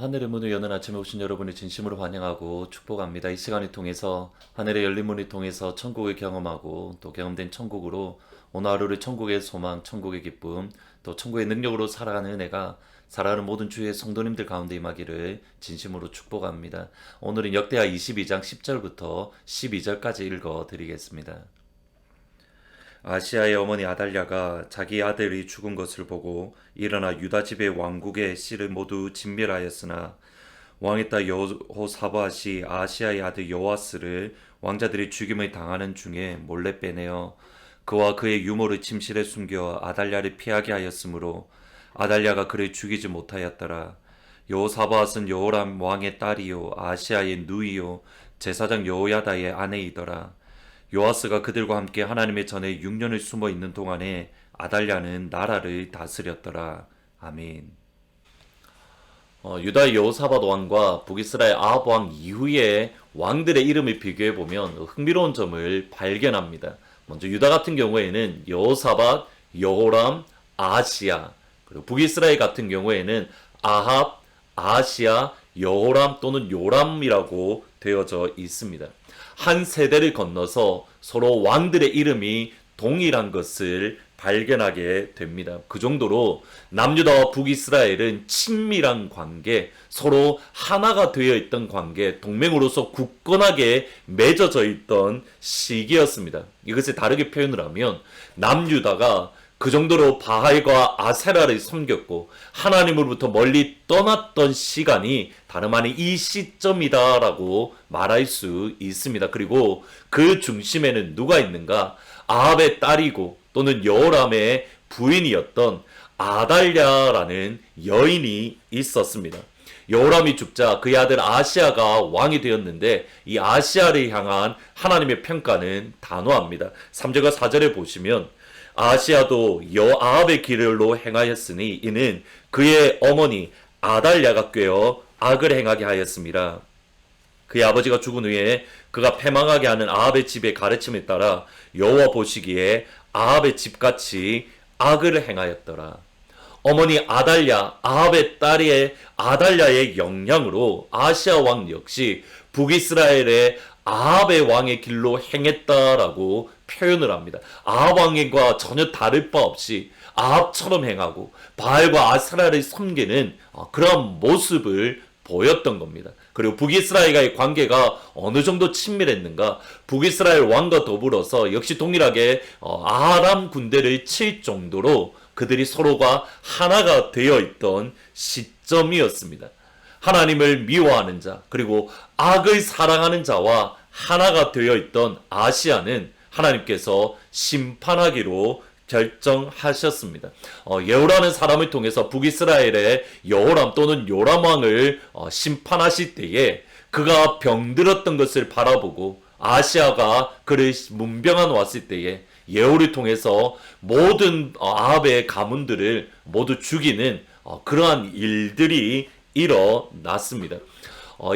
하늘의 문을 여는 아침에 오신 여러분을 진심으로 환영하고 축복합니다. 이 시간을 통해서 하늘의 열린 문을 통해서 천국을 경험하고 또 경험된 천국으로 오늘 하루를 천국의 소망, 천국의 기쁨, 또 천국의 능력으로 살아가는 은혜가 살아가는 모든 주의 성도님들 가운데 임하기를 진심으로 축복합니다. 오늘은 역대하 22장 10절부터 12절까지 읽어드리겠습니다. 아시아의 어머니 아달랴가 자기 아들이 죽은 것을 보고 일어나 유다 집의 왕국의 씨를 모두 진멸하였으나 왕의 딸 여호사밧이 아시아의 아들 요아스를 왕자들이 죽임을 당하는 중에 몰래 빼내어 그와 그의 유모를 침실에 숨겨 아달랴를 피하게 하였으므로 아달랴가 그를 죽이지 못하였더라. 여호사밧은 여호람 왕의 딸이요 아시아의 누이요 제사장 여호야다의 아내이더라. 요아스가 그들과 함께 하나님의 전에 6년을 숨어 있는 동안에 아달랴는 나라를 다스렸더라. 아멘. 유다의 여호사밧 왕과 북이스라엘 아합 왕 이후의 왕들의 이름을 비교해 보면 흥미로운 점을 발견합니다. 먼저 유다 같은 경우에는 여호사밧, 여호람, 아하시야, 그리고 북이스라엘 같은 경우에는 아합, 아하시야, 여호람 또는 요람이라고 되어져 있습니다. 한 세대를 건너서 서로 왕들의 이름이 동일한 것을 발견하게 됩니다. 그 정도로 남유다와 북이스라엘은 친밀한 관계, 서로 하나가 되어 있던 관계, 동맹으로서 굳건하게 맺어져 있던 시기였습니다. 이것을 다르게 표현을 하면 남유다가 그 정도로 바알과 아세라를 섬겼고 하나님으로부터 멀리 떠났던 시간이 다름 아닌 이 시점이다라고 말할 수 있습니다. 그리고 그 중심에는 누가 있는가? 아합의 딸이고 또는 여호람의 부인이었던 아달랴라는 여인이 있었습니다. 여호람이 죽자 그의 아들 아시아가 왕이 되었는데 이 아시아를 향한 하나님의 평가는 단호합니다. 3절과 4절에 보시면 아시아도 여아합의 길로 행하였으니 이는 그의 어머니 아달랴가 꾀어 악을 행하게 하였습니다. 그의 아버지가 죽은 후에 그가 패망하게 하는 아합의 집의 가르침에 따라 여호와 보시기에 아합의 집같이 악을 행하였더라. 어머니 아달랴, 아합의 딸의 아달랴의 영향으로 아시아 왕 역시 북이스라엘의 아합의 왕의 길로 행했다라고 표현을 합니다. 아합 왕과 전혀 다를 바 없이 아합처럼 행하고 바알과 아세라를 섬기는 그런 모습을 보였던 겁니다. 그리고 북이스라엘과의 관계가 어느 정도 친밀했는가? 북이스라엘 왕과 더불어서 역시 동일하게 아람 군대를 칠 정도로 그들이 서로가 하나가 되어 있던 시점이었습니다. 하나님을 미워하는 자, 그리고 악을 사랑하는 자와 하나가 되어 있던 아시아는 하나님께서 심판하기로 결정하셨습니다. 예후라는 사람을 통해서 북이스라엘의 여호람 또는 요람 왕을 심판하실 때에 그가 병들었던 것을 바라보고 아시아가 그를 문병한 왔을 때에 예후를 통해서 모든 아합의 가문들을 모두 죽이는 그러한 일들이 일어났습니다.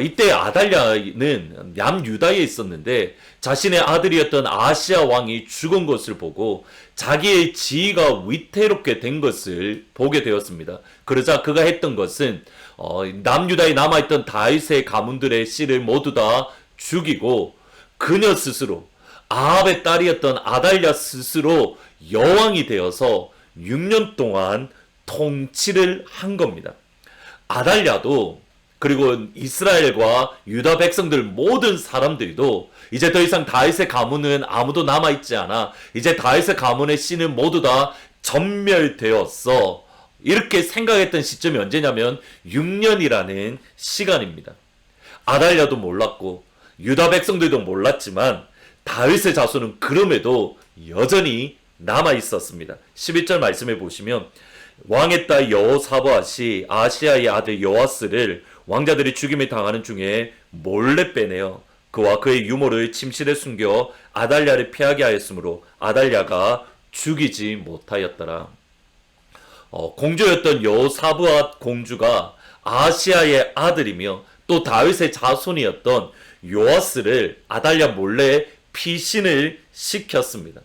이때 아달랴는 남유다에 있었는데 자신의 아들이었던 아시아 왕이 죽은 것을 보고 자기의 지위가 위태롭게 된 것을 보게 되었습니다. 그러자 그가 했던 것은 남유다에 남아있던 다윗의 가문들의 씨를 모두 다 죽이고 그녀 스스로 아합의 딸이었던 아달랴 스스로 여왕이 되어서 6년 동안 통치를 한 겁니다. 아달랴도 그리고 이스라엘과 유다 백성들 모든 사람들도 이제 더 이상 다윗의 가문은 아무도 남아있지 않아. 이제 다윗의 가문의 씨는 모두 다 전멸되었어. 이렇게 생각했던 시점이 언제냐면 6년이라는 시간입니다. 아달랴도 몰랐고 유다 백성들도 몰랐지만 다윗의 자손은 그럼에도 여전히 남아있었습니다. 11절 말씀해 보시면 왕의 딸 여호사밧이 아시아의 아들 요아스를 왕자들이 죽임을 당하는 중에 몰래 빼내어 그와 그의 유모를 침실에 숨겨 아달랴를 피하게 하였으므로 아달랴가 죽이지 못하였더라. 공주였던 여호사밧 공주가 아시아의 아들이며 또 다윗의 자손이었던 요아스를 아달랴 몰래 피신을 시켰습니다.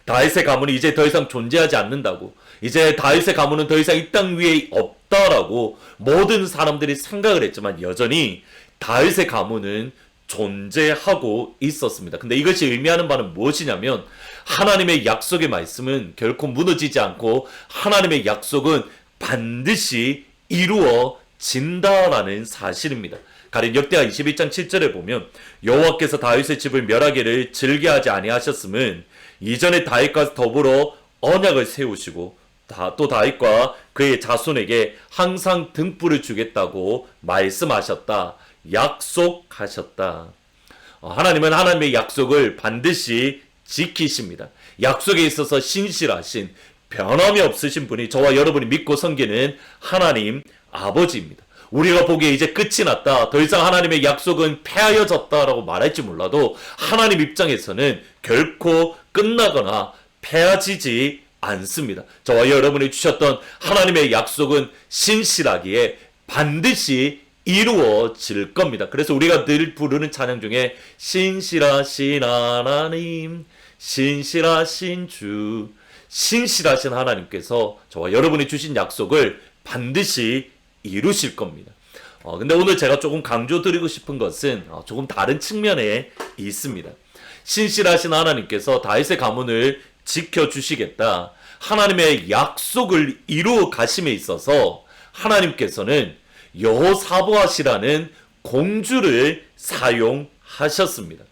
다윗의 가문이 이제 더 이상 존재하지 않는다고, 이제 다윗의 가문은 더 이상 이 땅 위에 없다라고 모든 사람들이 생각을 했지만 여전히 다윗의 가문은 존재하고 있었습니다. 근데 이것이 의미하는 바는 무엇이냐면 하나님의 약속의 말씀은 결코 무너지지 않고 하나님의 약속은 반드시 이루어진다라는 사실입니다. 가령 역대하 21장 7절에 보면 여호와께서 다윗의 집을 멸하기를 즐겨하지 아니하셨음은 이전에 다윗과 더불어 언약을 세우시고 또 다윗과 그의 자손에게 항상 등불을 주겠다고 말씀하셨다. 약속하셨다. 하나님은 하나님의 약속을 반드시 지키십니다. 약속에 있어서 신실하신 변함이 없으신 분이 저와 여러분이 믿고 섬기는 하나님 아버지입니다. 우리가 보기에 이제 끝이 났다. 더 이상 하나님의 약속은 폐하여졌다라고 말할지 몰라도 하나님 입장에서는 결코 끝나거나 폐하지지 않습니다. 저와 여러분이 주셨던 하나님의 약속은 신실하기에 반드시 이루어질 겁니다. 그래서 우리가 늘 부르는 찬양 중에 신실하신 하나님, 신실하신 주, 신실하신 하나님께서 저와 여러분이 주신 약속을 반드시 이루실 겁니다. 근데 오늘 제가 조금 강조드리고 싶은 것은 조금 다른 측면에 있습니다. 신실하신 하나님께서 다윗의 가문을 지켜주시겠다. 하나님의 약속을 이루어 가심에 있어서 하나님께서는 여호사보앗이라는 공주를 사용하셨습니다.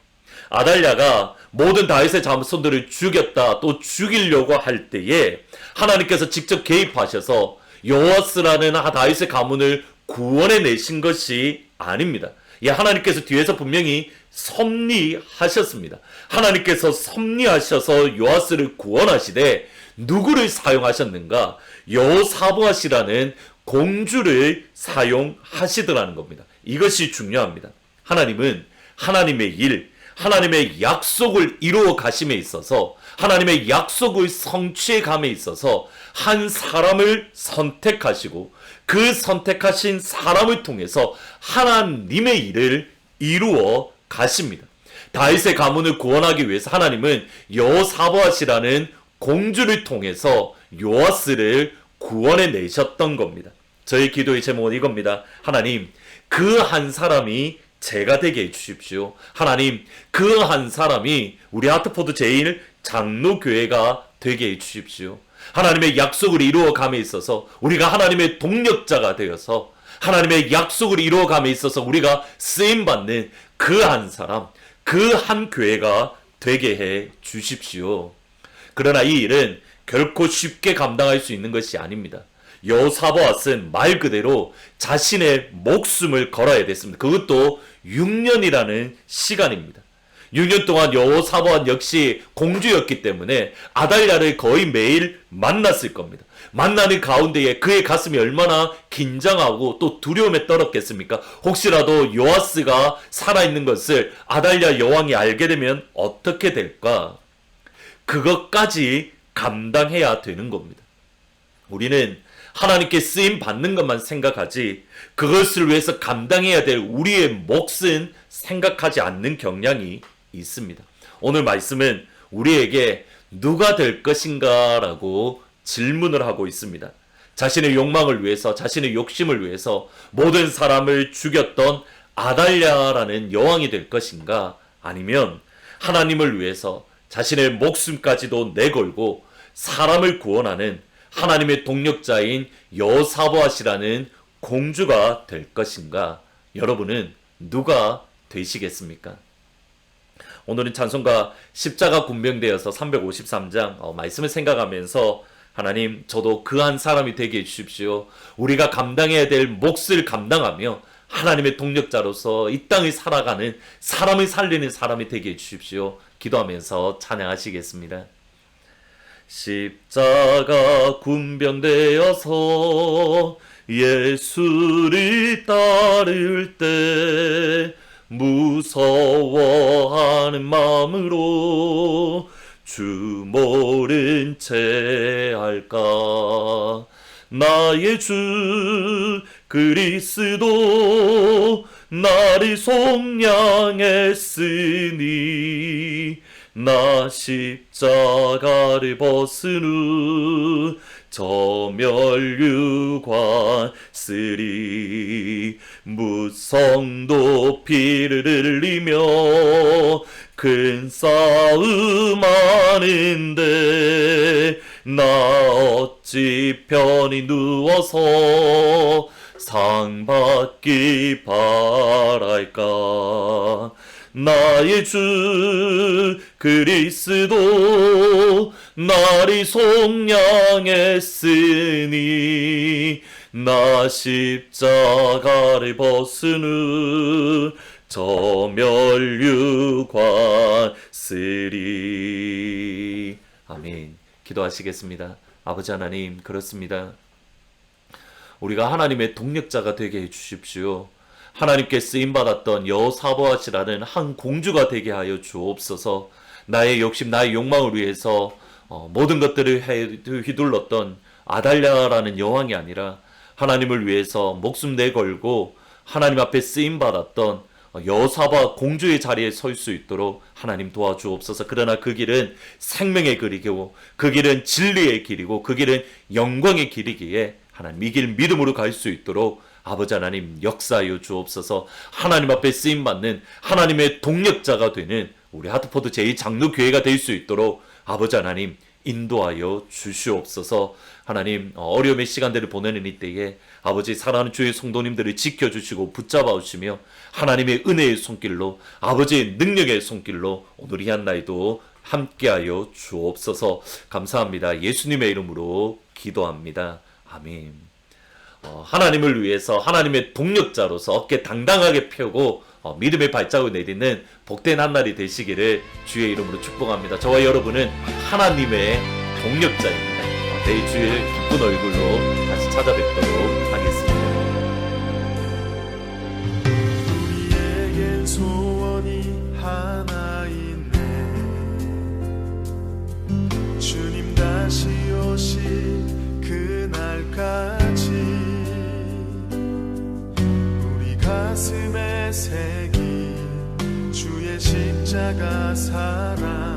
아달랴가 모든 다윗의 자손들을 죽였다 또 죽이려고 할 때에 하나님께서 직접 개입하셔서 여호아스라는 다윗의 가문을 구원해 내신 것이 아닙니다. 하나님께서 뒤에서 분명히 섭리하셨습니다. 하나님께서 섭리하셔서 요아스를 구원하시되 누구를 사용하셨는가? 여호사보앗이라는 공주를 사용하시더라는 겁니다. 이것이 중요합니다. 하나님은 하나님의 일, 하나님의 약속을 이루어 가심에 있어서 하나님의 약속을 성취해 감에 있어서 한 사람을 선택하시고 그 선택하신 사람을 통해서 하나님의 일을 이루어 가십니다. 다윗의 가문을 구원하기 위해서 하나님은 여호사보앗이라는 공주를 통해서 요아스를 구원해 내셨던 겁니다. 저희 기도의 제목은 이겁니다. 하나님, 그 한 사람이 제가 되게 해주십시오. 하나님, 그 한 사람이 우리 하트포드 제일 장로교회가 되게 해주십시오. 하나님의 약속을 이루어감에 있어서 우리가 하나님의 동력자가 되어서 하나님의 약속을 이루어감에 있어서 우리가 쓰임받는 그 한 사람, 그 한 교회가 되게 해 주십시오. 그러나 이 일은 결코 쉽게 감당할 수 있는 것이 아닙니다. 여호사보앗은 말 그대로 자신의 목숨을 걸어야 됐습니다. 그것도 6년이라는 시간입니다. 6년 동안 여호사보앗 역시 공주였기 때문에 아달랴를 거의 매일 만났을 겁니다. 만나는 가운데에 그의 가슴이 얼마나 긴장하고 또 두려움에 떨었겠습니까? 혹시라도 요아스가 살아있는 것을 아달랴 여왕이 알게 되면 어떻게 될까? 그것까지 감당해야 되는 겁니다. 우리는 하나님께 쓰임 받는 것만 생각하지 그것을 위해서 감당해야 될 우리의 몫은 생각하지 않는 경향이 있습니다. 오늘 말씀은 우리에게 누가 될 것인가 라고 질문을 하고 있습니다. 자신의 욕망을 위해서, 자신의 욕심을 위해서 모든 사람을 죽였던 아달랴라는 여왕이 될 것인가, 아니면 하나님을 위해서 자신의 목숨까지도 내걸고 사람을 구원하는 하나님의 동력자인 여호사보앗이라는 공주가 될 것인가? 여러분은 누가 되시겠습니까? 오늘은 찬송가 십자가 군병되어서 353장 말씀을 생각하면서 하나님, 저도 그 한 사람이 되게 해주십시오. 우리가 감당해야 될 몫을 감당하며 하나님의 동력자로서 이 땅을 살아가는 사람을 살리는 사람이 되게 해주십시오. 기도하면서 찬양하시겠습니다. 십자가 군병되어서 예수를 따를 때 무서워하는 마음으로 주 모른 채 할까? 나의 주 그리스도 나를 속량했으니 나 십자가를 벗은 후 저멸류관 쓰리 무성 높이를 흘리며 큰 싸움 하는데 나 어찌 편히 누워서 상 받기 바랄까. 나의 주 그리스도 나를 속량했으니 나 십자가를 벗은 후 저멸류관 쓰리. 아멘. 기도하시겠습니다. 아버지 하나님, 그렇습니다. 우리가 하나님의 동력자가 되게 해주십시오. 하나님께 쓰임받았던 여호사밧이라는 한 공주가 되게 하여 주옵소서. 나의 욕심, 나의 욕망을 위해서 모든 것들을 휘둘렀던 아달랴라는 여왕이 아니라 하나님을 위해서 목숨 내걸고 하나님 앞에 쓰임받았던 여호사밧 공주의 자리에 설 수 있도록 하나님 도와주옵소서. 그러나 그 길은 생명의 길이고 그 길은 진리의 길이고 그 길은 영광의 길이기에 하나님 이 길 믿음으로 갈 수 있도록 아버지 하나님 역사하여 주옵소서. 하나님 앞에 쓰임받는 하나님의 동력자가 되는 우리 하트포드 제2장로교회가 될 수 있도록 아버지 하나님 인도하여 주시옵소서. 하나님 어려움의 시간들을 보내는 이때에 아버지 사랑하는 주의 성도님들을 지켜주시고 붙잡아 주시며 하나님의 은혜의 손길로 아버지의 능력의 손길로 오늘 이 한날도 함께하여 주옵소서. 감사합니다. 예수님의 이름으로 기도합니다. 아멘. 하나님을 위해서 하나님의 동력자로서 어깨 당당하게 펴고 믿음의 발자국을 내딛는 복된 한날이 되시기를 주의 이름으로 축복합니다. 저와 여러분은 하나님의 동력자입니다. 내일 주일 기쁜 얼굴로 다시 찾아뵙도록 하겠습니다. 우리에겐 소원이 하나 있네. 주님 다시 오실 그날까지 우리 가슴에 새긴 주의 십자가 사랑